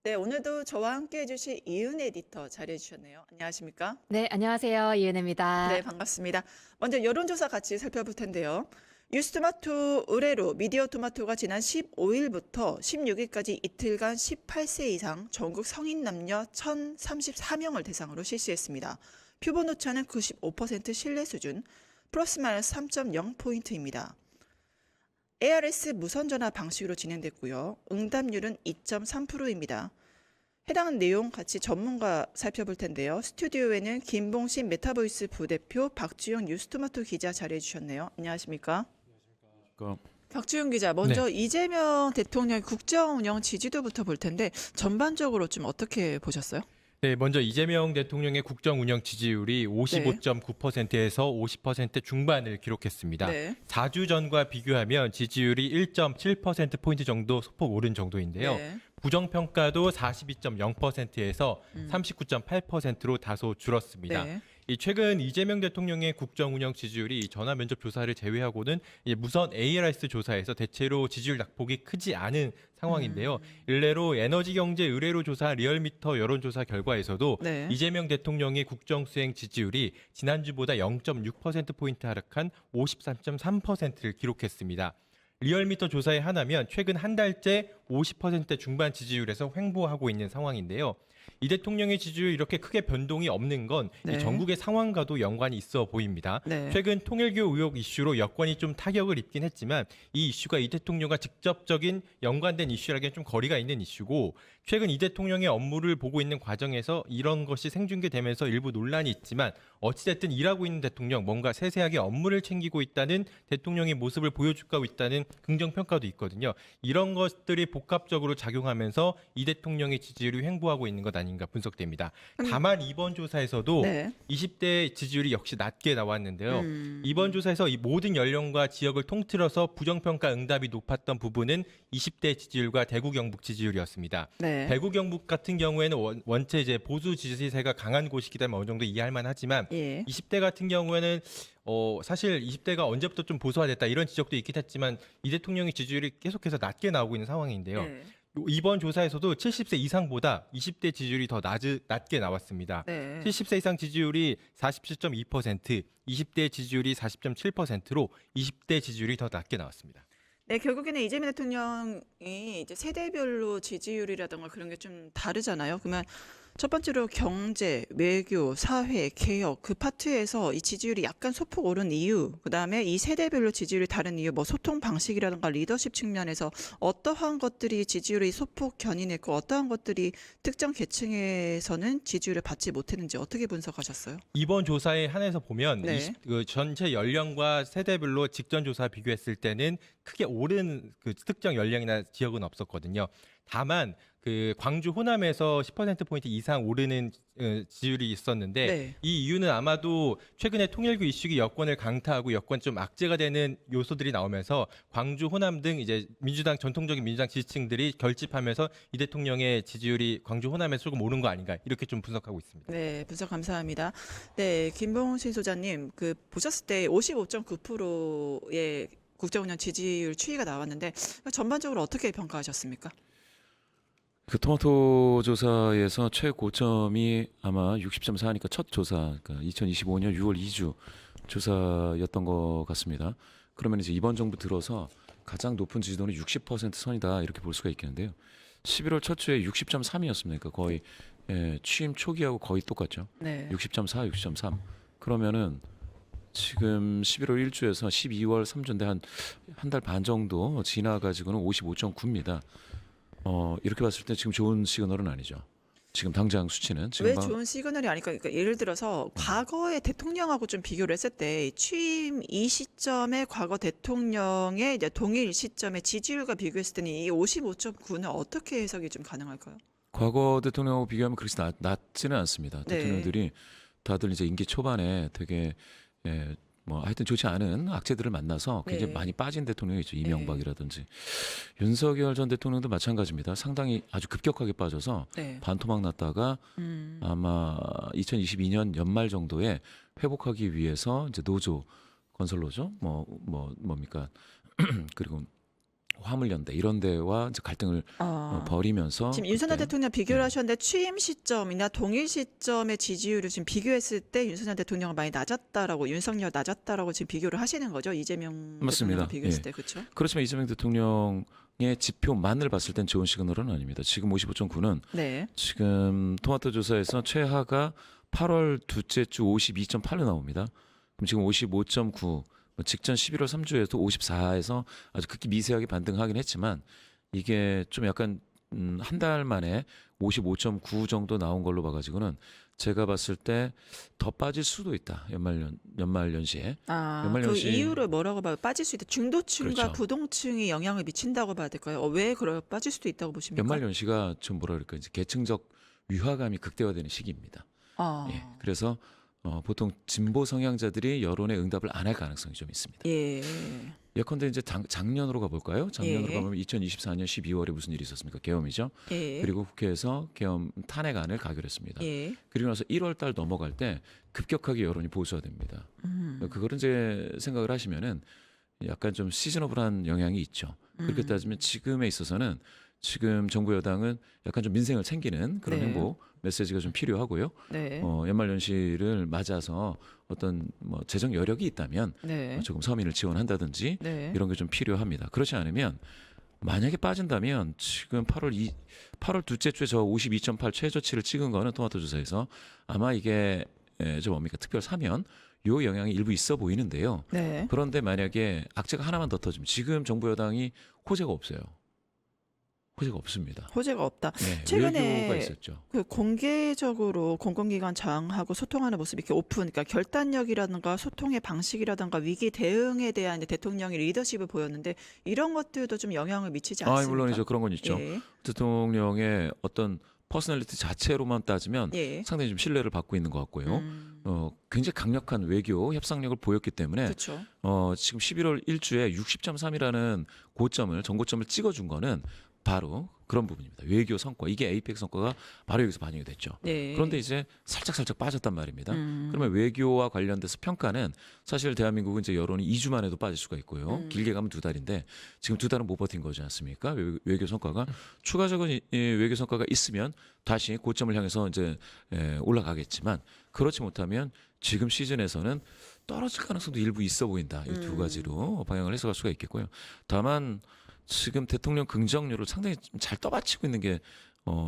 네, 오늘도 저와 함께 해주실 이은 에디터 자리해 주셨네요. 안녕하십니까? 네, 안녕하세요. 네, 이은혜입니다. 반갑습니다. 먼저 여론조사 같이 살펴볼 텐데요. 뉴스토마토 의뢰로 미디어토마토가 지난 15일부터 16일까지 이틀간 18세 이상 전국 성인 남녀 1,034명을 대상으로 실시했습니다. 표본 오차는 95% 신뢰 수준, 플러스 마이너스 3.0포인트입니다. ARS 무선전화 방식으로 진행됐고요. 응답률은 2.3%입니다. 해당 내용 같이 전문가 살펴볼 텐데요. 스튜디오에는 김봉신 메타보이스 부대표 박주영 뉴스토마토 기자 자리해 주셨네요. 안녕하십니까? 그, 박주영 기자, 먼저 이재명 대통령의 국정 운영 지지도부터 볼 텐데 전반적으로 좀 어떻게 보셨어요? 네, 먼저 이재명 대통령의 국정 운영 지지율이 55.9%에서 50% 중반을 기록했습니다. 네. 4주 전과 비교하면 지지율이 1.7%포인트 정도 소폭 오른 정도인데요. 네. 부정평가도 42.0%에서 39.8%로 다소 줄었습니다. 네. 이 최근 이재명 대통령의 국정 운영 지지율이 전화 면접 조사를 제외하고는 무선 ARS 조사에서 대체로 지지율 낙폭이 크지 않은 상황인데요. 일례로 에너지경제 의뢰로 조사 리얼미터 여론조사 결과에서도 네. 이재명 대통령의 국정 수행 지지율이 지난주보다 0.6%포인트 하락한 53.3%를 기록했습니다. 리얼미터 조사에 하나면 최근 한 달째 50% 중반 지지율에서 횡보하고 있는 상황인데요. 이 대통령의 지지율이 이렇게 크게 변동이 없는 건 네. 이 전국의 상황과도 연관이 있어 보입니다. 네. 최근 통일교 의혹 이슈로 여권이 좀 타격을 입긴 했지만 이 이슈가 이 대통령과 직접적인 연관된 이슈라기엔 좀 거리가 있는 이슈고, 최근 이 대통령의 업무를 보고 있는 과정에서 이런 것이 생중계되면서 일부 논란이 있지만 어찌됐든 일하고 있는 대통령, 뭔가 세세하게 업무를 챙기고 있다는 대통령의 모습을 보여주고 있다는 긍정평가도 있거든요. 이런 것들이 복합적으로 작용하면서 이 대통령의 지지율이 횡보하고 있는 것 아닌가 분석됩니다. 다만 이번 조사에서도 네. 20대 지지율이 역시 낮게 나왔는데요. 이번 조사에서 이 모든 연령과 지역을 통틀어서 부정평가 응답이 높았던 부분은 20대 지지율과 대구 경북 지지율이었습니다. 네. 대구 경북 같은 경우에는 원체 이제 보수 지지세가 강한 곳이기 때문에 어느 정도 이해할 만하지만 예. 20대 같은 경우에는 사실 20대가 언제부터 좀 보수화됐다 이런 지적도 있긴 했지만 이 대통령의 지지율이 계속해서 낮게 나오고 있는 상황인데요. 네. 이번 조사에서도 70세 이상보다 20대 지지율이 더 낮게 나왔습니다. 네. 70세 이상 지지율이 47.2%, 20대 지지율이 40.7%로 20대 지지율이 더 낮게 나왔습니다. 네, 결국에는 이재명 대통령이 이제 세대별로 지지율이라든가 그런 게 좀 다르잖아요. 그러면 첫 번째로 경제, 외교, 사회, 개혁 그 파트에서 이 지지율이 약간 소폭 오른 이유, 그다음에 이 세대별로 지지율이 다른 이유, 뭐 소통 방식이라든가 리더십 측면에서 어떠한 것들이 지지율이 소폭 견인했고 어떠한 것들이 특정 계층에서는 지지율을 받지 못했는지 어떻게 분석하셨어요? 이번 조사에 한해서 보면 네. 그 전체 연령과 세대별로 직전 조사 비교했을 때는 크게 오른 그 특정 연령이나 지역은 없었거든요. 다만 그 광주 호남에서 10%포인트 이상 오르는 지지율이 있었는데 네. 이 이유는 아마도 최근에 통일교 이슈기 여권을 강타하고 여권 좀 악재가 되는 요소들이 나오면서 광주 호남 등 이제 민주당 전통적인 민주당 지지층들이 결집하면서 이 대통령의 지지율이 광주 호남에서 조금 오른 거 아닌가 이렇게 좀 분석하고 있습니다. 네, 분석 감사합니다. 네, 김봉신 소장님, 그 보셨을 때 55.9%의 국정운영 지지율 추이가 나왔는데 전반적으로 어떻게 평가하셨습니까? 그 토마토 조사에서 최고점이 아마 60.4니까 첫 조사, 그러니까 2025년 6월 2주 조사였던 것 같습니다. 그러면 이제 이번 정부 들어서 가장 높은 지지도는 60% 선이다 이렇게 볼 수가 있겠는데요. 11월 첫 주에 60.3이었습니다. 그러니까 거의 취임 초기하고 거의 똑같죠. 네. 60.4, 60.3. 그러면은 지금 11월 1주에서 12월 3주인데 한 달 반 정도 지나가지고는 55.9입니다. 이렇게 봤을 때 지금 좋은 시그널은 아니죠. 지금 당장 수치는 지금 왜 좋은 시그널이 아닐까? 그러니까 예를 들어서 과거의 대통령하고 좀 비교를 했을 때 취임 이 시점에 과거 대통령의 이제 동일 시점의 지지율과 비교했을 때는 이 55.9는 어떻게 해석이 좀 가능할까요? 과거 대통령하고 비교하면 그렇게 낮지는 않습니다. 네. 대통령들이 다들 이제 임기 초반에 되게 뭐 하여튼 좋지 않은 악재들을 만나서 굉장히 네. 많이 빠진 대통령이 있죠. 이명박이라든지 윤석열 전 대통령도 마찬가지입니다. 상당히 아주 급격하게 빠져서 네. 반토막 났다가 아마 2022년 연말 정도에 회복하기 위해서 이제 노조 건설 노조 뭡니까 그리고 화물연대 이런 데와 이제 갈등을 벌이면서 지금 윤석열 그때 대통령 비교를 하셨는데 취임 시점이나 동일 시점의 지지율을 지금 비교했을 때 윤석열 대통령은 많이 낮았다라고 윤석열 낮았다라고 지금 비교를 하시는 거죠? 이재명 맞습니다. 대통령 비교했을 예. 때 그렇죠? 그렇지만 이재명 대통령의 지표만을 봤을 땐 좋은 시그널은 아닙니다. 지금 55.9는 네. 지금 토마토 조사에서 최하가 8월 둘째 주 52.8로 나옵니다. 그럼 지금 55.9, 직전 11월 3주에도 54에서 아주 극히 미세하게 반등하긴 했지만 이게 좀 약간 한 달 만에 55.9 정도 나온 걸로 봐가지고는 제가 봤을 때 더 빠질 수도 있다. 연말연시에. 그 연말연시 이유를 뭐라고 봐요? 빠질 수 있다. 중도층과 그렇죠. 부동층이 영향을 미친다고 봐야 될까요? 왜 빠질 수도 있다고 보십니까? 연말연시가 좀 뭐라 그럴까 이제 계층적 위화감이 극대화되는 시기입니다. 예, 그래서 보통 진보 성향자들이 여론의 응답을 안 할 가능성이 좀 있습니다. 예. 예컨대 이제 작년으로 가볼까요? 작년으로 예. 가면 2024년 12월에 무슨 일이 있었습니까? 계엄이죠. 예. 그리고 국회에서 계엄 탄핵안을 가결했습니다. 예. 그리고 나서 1월 달 넘어갈 때 급격하게 여론이 보수화됩니다. 그거를 이제 생각을 하시면은 약간 좀 시즈너블한 영향이 있죠. 그렇게 따지면 지금에 있어서는 지금 정부 여당은 약간 좀 민생을 챙기는 그런 네. 행보 메시지가 좀 필요하고요. 네. 연말연시를 맞아서 어떤 뭐 재정 여력이 있다면 네. 조금 서민을 지원한다든지 네. 이런 게 좀 필요합니다. 그렇지 않으면 만약에 빠진다면 지금 8월 둘째 주에 저 52.8 최저치를 찍은 거는 토마토 조사에서 아마 이게 저 뭡니까 특별 사면 요 영향이 일부 있어 보이는데요. 네. 그런데 만약에 악재가 하나만 더 터지면 지금 정부 여당이 호재가 없어요. 호재가 없습니다. 호재가 없다. 네, 최근에 외교가 있었죠. 그 공개적으로 공공기관장하고 소통하는 모습이 이렇게 오픈, 그러니까 결단력이라든가 소통의 방식이라든가 위기 대응에 대한 이제 대통령의 리더십을 보였는데 이런 것들도 좀 영향을 미치지 않습니까? 물론이죠. 그런 건 있죠. 예. 대통령의 어떤 퍼스널리티 자체로만 따지면 예. 상당히 좀 신뢰를 받고 있는 것 같고요. 굉장히 강력한 외교 협상력을 보였기 때문에 그렇죠. 지금 11월 1주에 60.3이라는 고점을 전고점을 찍어준 거는 바로 그런 부분입니다. 외교 성과 이게 APEC 성과가 바로 여기서 반영이 됐죠. 네. 그런데 이제 살짝 빠졌단 말입니다. 그러면 외교와 관련돼서 평가는 사실 대한민국은 이제 여론이 2주 만에도 빠질 수가 있고요. 길게 가면 2달인데 지금 2달은 못 버틴 거지 않습니까? 외교 성과가 추가적인 외교 성과가 있으면 다시 고점을 향해서 이제 올라가겠지만 그렇지 못하면 지금 시즌에서는 떨어질 가능성도 일부 있어 보인다. 이 두 가지로 방향을 해석할 수가 있겠고요. 다만 지금 대통령 긍정률을 상당히 좀 잘 떠받치고 있는 게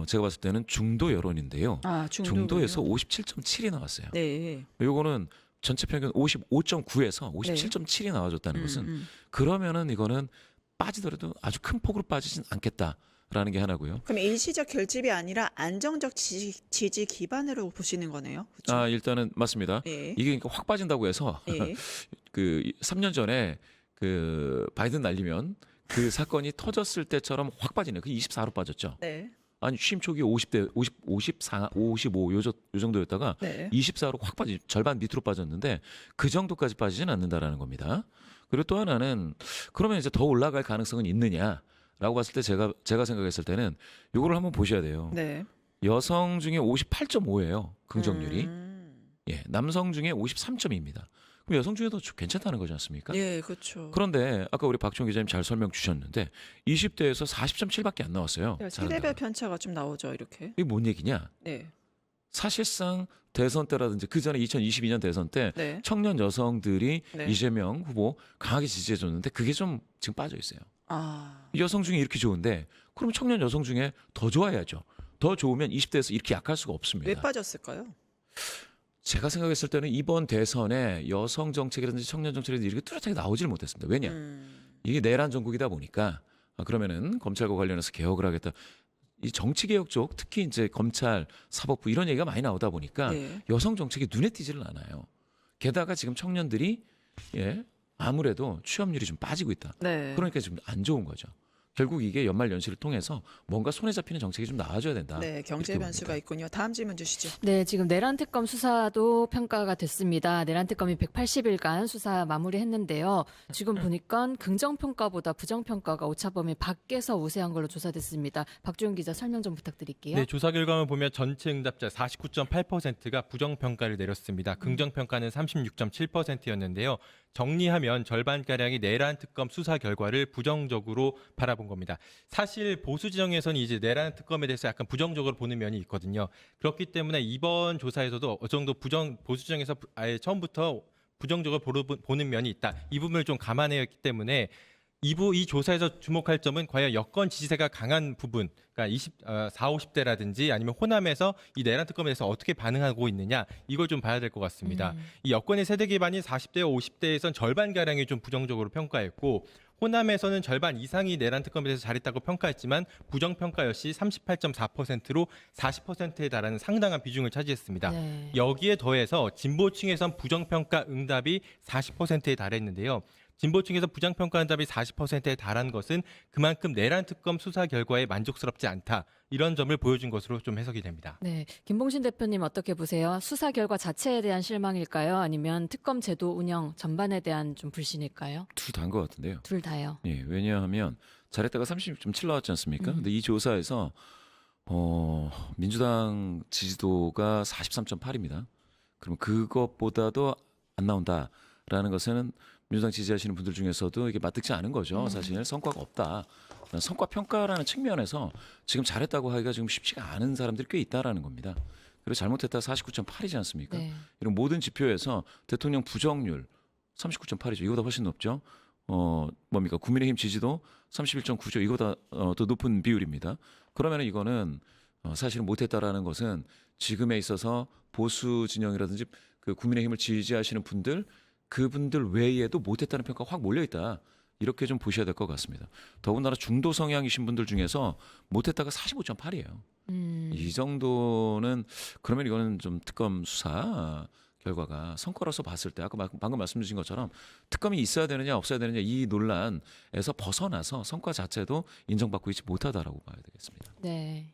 제가 봤을 때는 중도 여론인데요. 중도에서 57.7이 나왔어요. 네. 요거는 전체 평균 55.9에서 57.7이 나와줬다는 것은 그러면은 이거는 빠지더라도 아주 큰 폭으로 빠지진 않겠다라는 게 하나고요. 그럼 일시적 결집이 아니라 안정적 지지 기반으로 보시는 거네요. 그렇죠? 일단은 맞습니다. 예. 이게 그러니까 확 빠진다고 해서 예. 그 3년 전에 그 바이든 날리면 그 사건이 터졌을 때처럼 확 빠지네요. 그 24로 빠졌죠. 네. 아니 취임 초기 50대 54, 55 요 정도였다가 네. 24로 확 빠지 절반 밑으로 빠졌는데 그 정도까지 빠지진 않는다라는 겁니다. 그리고 또 하나는 그러면 이제 더 올라갈 가능성은 있느냐라고 봤을 때 제가 생각했을 때는 요거를 한번 보셔야 돼요. 네. 여성 중에 58.5예요. 긍정률이. 예, 남성 중에 53.2입니다. 그럼 여성 중에도 괜찮다는 거지 않습니까? 예, 그렇죠. 그런데 아까 우리 박종 기자님 잘 설명 주셨는데 20대에서 40.7밖에 안 나왔어요. 세대별 편차가 좀 나오죠, 이렇게. 이게 뭔 얘기냐? 네. 사실상 대선 때라든지 그 전에 2022년 대선 때 네. 청년 여성들이 네. 이재명 후보 강하게 지지해줬는데 그게 좀 지금 빠져 있어요. 여성 중에 이렇게 좋은데 그럼 청년 여성 중에 더 좋아야죠. 더 좋으면 20대에서 이렇게 약할 수가 없습니다. 왜 빠졌을까요? 제가 생각했을 때는 이번 대선에 여성 정책이라든지 청년 정책이라든지 이렇게 뚜렷하게 나오질 못했습니다. 왜냐? 이게 내란 정국이다 보니까 그러면은 검찰과 관련해서 개혁을 하겠다. 이 정치 개혁 쪽 특히 이제 검찰, 사법부 이런 얘기가 많이 나오다 보니까 네. 여성 정책이 눈에 띄지를 않아요. 게다가 지금 청년들이 아무래도 취업률이 좀 빠지고 있다. 네. 그러니까 지금 안 좋은 거죠. 결국 이게 연말 연시를 통해서 뭔가 손에 잡히는 정책이 좀 나와줘야 된다. 네, 경제 이렇게 변수가 봅니다. 있군요. 다음 질문 주시죠. 네, 지금 내란 특검 수사도 평가가 됐습니다. 내란 특검이 180일간 수사 마무리했는데요. 지금 보니까 긍정 평가보다 부정 평가가 오차범위 밖에서 우세한 걸로 조사됐습니다. 박주영 기자 설명 좀 부탁드릴게요. 네, 조사 결과만 보면 전체 응답자 49.8%가 부정 평가를 내렸습니다. 긍정 평가는 36.7%였는데요. 정리하면 절반가량이 내란 특검 수사 결과를 부정적으로 바라본 겁니다. 사실 보수 지정에서는 이제 내란 특검에 대해서 약간 부정적으로 보는 면이 있거든요. 그렇기 때문에 이번 조사에서도 어느 정도 보수 지정에서 아예 처음부터 부정적으로 보는 면이 있다. 이 부분을 좀 감안해야 했기 때문에 이 조사에서 주목할 점은 과연 여권 지지세가 강한 부분, 그러니까 40, 50대라든지 아니면 호남에서 이 내란 특검에 대해서 어떻게 반응하고 있느냐, 이걸 좀 봐야 될 것 같습니다. 이 여권의 세대 기반인 40대와 50대에선 절반가량이 좀 부정적으로 평가했고, 호남에서는 절반 이상이 내란 특검에 대해서 잘했다고 평가했지만 부정평가 역시 38.4%로 40%에 달하는 상당한 비중을 차지했습니다. 네. 여기에 더해서 진보층에선 부정평가 응답이 40%에 달했는데요. 진보층에서 부정평가 응답이 40%에 달한 것은 그만큼 내란 특검 수사 결과에 만족스럽지 않다. 이런 점을 보여준 것으로 좀 해석이 됩니다. 네, 김봉신 대표님 어떻게 보세요? 수사 결과 자체에 대한 실망일까요? 아니면 특검 제도 운영 전반에 대한 좀 불신일까요? 둘 다인 것 같은데요. 둘 다요. 예, 왜냐하면 잘했다가 36.7 나왔지 않습니까? 근데 이 조사에서 민주당 지지도가 43.8입니다. 그럼 그것보다도 안 나온다라는 것은 민주당 지지하시는 분들 중에서도 이게 맞득지 않은 거죠. 사실 성과가 없다. 성과 평가라는 측면에서 지금 잘했다고 하기가 지금 쉽지가 않은 사람들이 꽤 있다라는 겁니다. 그리고 잘못했다 49.8이지 않습니까? 네. 이런 모든 지표에서 대통령 부정률 39.8이죠. 이거보다 훨씬 높죠. 뭡니까? 국민의힘 지지도 31.9죠. 이거보다 더 높은 비율입니다. 그러면 이거는 사실은 못했다라는 것은 지금에 있어서 보수 진영이라든지 그 국민의힘을 지지하시는 분들 그분들 외에도 못했다는 평가가 확 몰려있다. 이렇게 좀 보셔야 될 것 같습니다. 더군다나 중도 성향이신 분들 중에서 못했다가 45.8이에요. 이 정도는 그러면 이거는 좀 특검 수사 결과가 성과로서 봤을 때 아까 방금 말씀 주신 것처럼 특검이 있어야 되느냐 없어야 되느냐 이 논란에서 벗어나서 성과 자체도 인정받고 있지 못하다라고 봐야 되겠습니다. 네.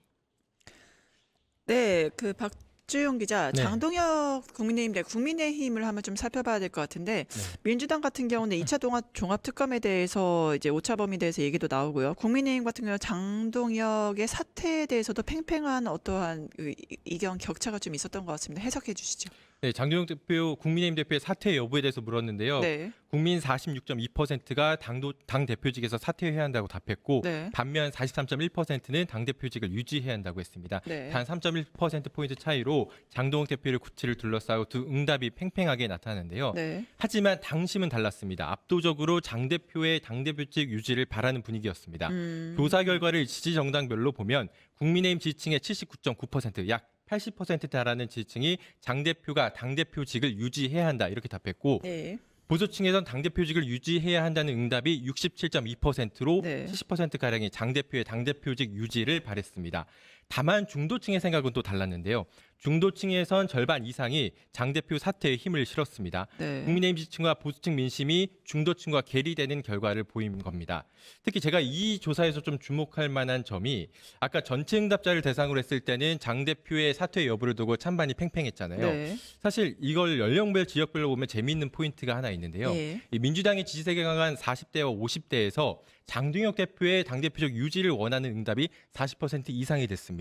네, 그 박주용 기자, 네. 장동혁 국민의힘을 한번 좀 살펴봐야 될 것 같은데 민주당 같은 경우는 2차 종합특검에 대해서 이제 오차범위에 대해서 얘기도 나오고요. 국민의힘 같은 경우 장동혁의 사퇴에 대해서도 팽팽한 어떠한 그 이견 격차가 좀 있었던 것 같습니다. 해석해 주시죠. 네, 장동영 대표, 국민의힘 대표의 사퇴 여부에 대해서 물었는데요. 네, 국민 46.2%가 당 대표직에서 사퇴해야 한다고 답했고, 네, 반면 43.1%는 당 대표직을 유지해야 한다고 했습니다. 네. 단 3.1% 포인트 차이로 장동영 대표의 구치를 둘러싸고 두 응답이 팽팽하게 나타나는데요. 네. 하지만 당심은 달랐습니다. 압도적으로 장 대표의 당 대표직 유지를 바라는 분위기였습니다. 조사 결과를 지지 정당별로 보면 국민의힘 지지층의 79.9%, 약 80%에 달하는 지지층이 장 대표가 당 대표직을 유지해야 한다 이렇게 답했고, 네. 보수층에선 당 대표직을 유지해야 한다는 응답이 67.2%로 네. 70%가량이 장 대표의 당 대표직 유지를 바랬습니다. 다만 중도층의 생각은 또 달랐는데요. 중도층에선 절반 이상이 장 대표 사퇴에 힘을 실었습니다. 네. 국민의힘 지지층과 보수층 민심이 중도층과 괴리되는 결과를 보인 겁니다. 특히 제가 이 조사에서 좀 주목할 만한 점이 아까 전체 응답자를 대상으로 했을 때는 장 대표의 사퇴 여부를 두고 찬반이 팽팽했잖아요. 네. 사실 이걸 연령별 지역별로 보면 재미있는 포인트가 하나 있는데요. 예. 이 민주당의 지지세가 강한 40대와 50대에서 장동혁 대표의 당대표적 유지를 원하는 응답이 40% 이상이 됐습니다.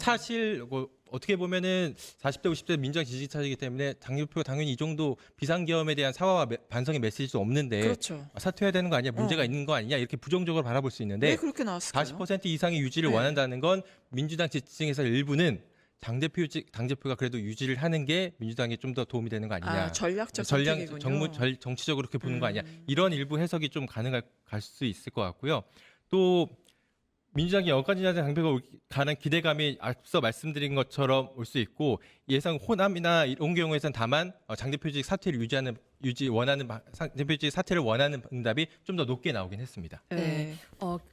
사실 어떻게 보면은 40대, 50대 민주당 지지 차지이기 때문에 당 대표가 당연히 이 정도 비상계엄에 대한 사과와 반성의 메시지도 없는데 그렇죠. 사퇴해야 되는 거 아니야? 문제가 있는 거 아니냐? 이렇게 부정적으로 바라볼 수 있는데 왜 그렇게 나왔을까요? 40% 이상의 유지를 네. 원한다는 건 민주당 지지층에서 일부는 당대표가 그래도 유지를 하는 게 민주당에 좀 더 도움이 되는 거 아니냐. 전략적 선택이군요. 정치적으로 그렇게 보는 거 아니야. 이런 일부 해석이 좀 갈 수 있을 것 같고요. 또 민주당이 여기까지 당대표가 가는 기대감이 앞서 말씀드린 것처럼 올 수 있고 예상 호남이나 이런 경우에선 다만 당대표직 사퇴를 당대표직 사퇴를 원하는 응답이 좀 더 높게 나오긴 했습니다. 네.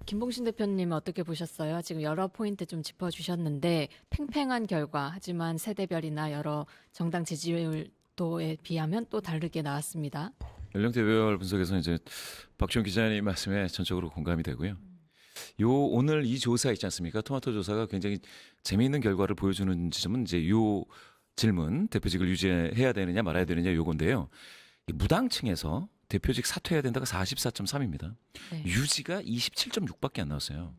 김봉신 대표님 어떻게 보셨어요? 지금 여러 포인트 좀 짚어주셨는데 팽팽한 결과 하지만 세대별이나 여러 정당 지지율도에 비하면 또 다르게 나왔습니다. 연령대별 분석에서 이제 박주영 기자님 말씀에 전적으로 공감이 되고요. 오늘 이 조사 있지 않습니까? 토마토 조사가 굉장히 재미있는 결과를 보여주는 지점은 이제 요 질문, 대표직을 유지해야 되느냐 말아야 되느냐 요건데요. 이 무당층에서 대표직 사퇴해야 된다가 44.3입니다. 네. 유지가 27.6밖에 안 나왔어요.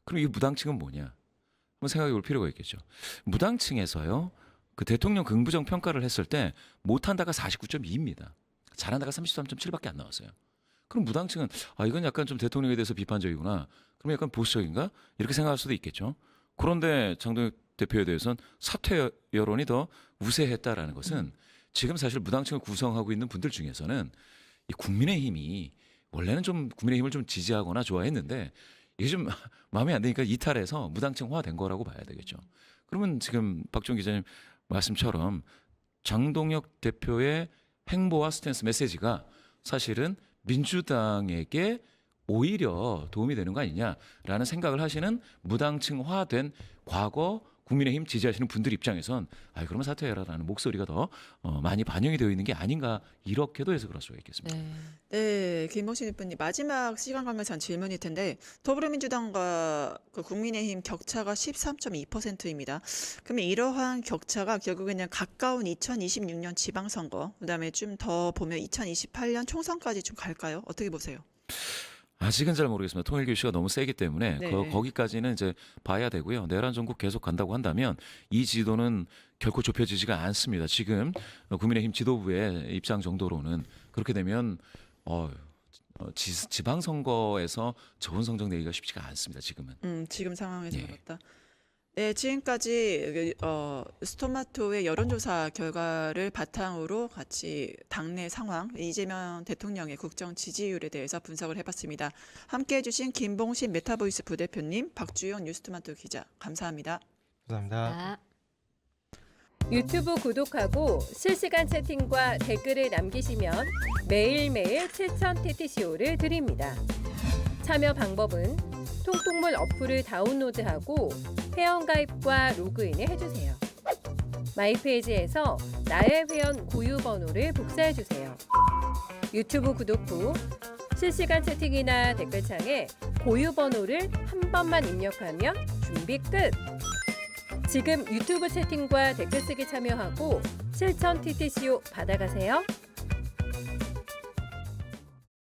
그럼 이 무당층은 뭐냐? 한번 생각해 볼 필요가 있겠죠. 무당층에서요. 그 대통령 긍부정 평가를 했을 때 못한다가 49.2입니다. 잘한다가 33.7밖에 안 나왔어요. 그럼 무당층은 이건 약간 좀 대통령에 대해서 비판적이구나. 그럼 약간 보수적인가? 이렇게 생각할 수도 있겠죠. 그런데 장동혁 대표에 대해서는 사퇴 여론이 더 우세했다라는 것은 지금 사실 무당층을 구성하고 있는 분들 중에서는 이 국민의힘이 원래는 좀 국민의힘을 좀 지지하거나 좋아했는데 이게 좀 마음에 안 드니까 이탈해서 무당층화된 거라고 봐야 되겠죠. 그러면 지금 박종 기자님 말씀처럼 장동혁 대표의 행보와 스탠스 메시지가 사실은 민주당에게 오히려 도움이 되는 거 아니냐라는 생각을 하시는 무당층화된 과거 국민의힘 지지하시는 분들 입장에선 그러면 사퇴해라라는 목소리가 더 많이 반영이 되어 있는 게 아닌가 이렇게도 해석을 할 수가 있겠습니다. 네. 네, 김봉신 대표님 마지막 시간 관계상 질문일 텐데 더불어민주당과 그 국민의힘 격차가 13.2%입니다. 그러면 이러한 격차가 결국에는 가까운 2026년 지방선거, 그다음에 좀 더 보면 2028년 총선까지 좀 갈까요? 어떻게 보세요? 아직은 잘 모르겠습니다. 통일교 이슈가 너무 세기 때문에 네. 거기까지는 이제 봐야 되고요. 내란 전국 계속 간다고 한다면 이 지도는 결코 좁혀지지가 않습니다. 지금 국민의힘 지도부의 입장 정도로는 그렇게 되면 지방선거에서 좋은 성적 내기가 쉽지가 않습니다. 지금은. 지금 상황에서 예. 그렇다. 네, 지금까지 스토마토의 여론조사 결과를 바탕으로 같이 당내 상황, 이재명 대통령의 국정 지지율에 대해서 분석을 해봤습니다. 함께해 주신 김봉신 메타보이스 부대표님, 박주영 뉴스토마토 기자, 감사합니다. 감사합니다. 유튜브 구독하고 실시간 채팅과 댓글을 남기시면 매일매일 7,000TTCO를 드립니다. 참여 방법은 통통물 어플을 다운로드하고 회원가입과 로그인을 해주세요. 마이페이지에서 나의 회원 고유 번호를 복사해주세요. 유튜브 구독 후 실시간 채팅이나 댓글창에 고유 번호를 한 번만 입력하면 준비 끝! 지금 유튜브 채팅과 댓글 쓰기 참여하고 실천 TTCO 받아가세요.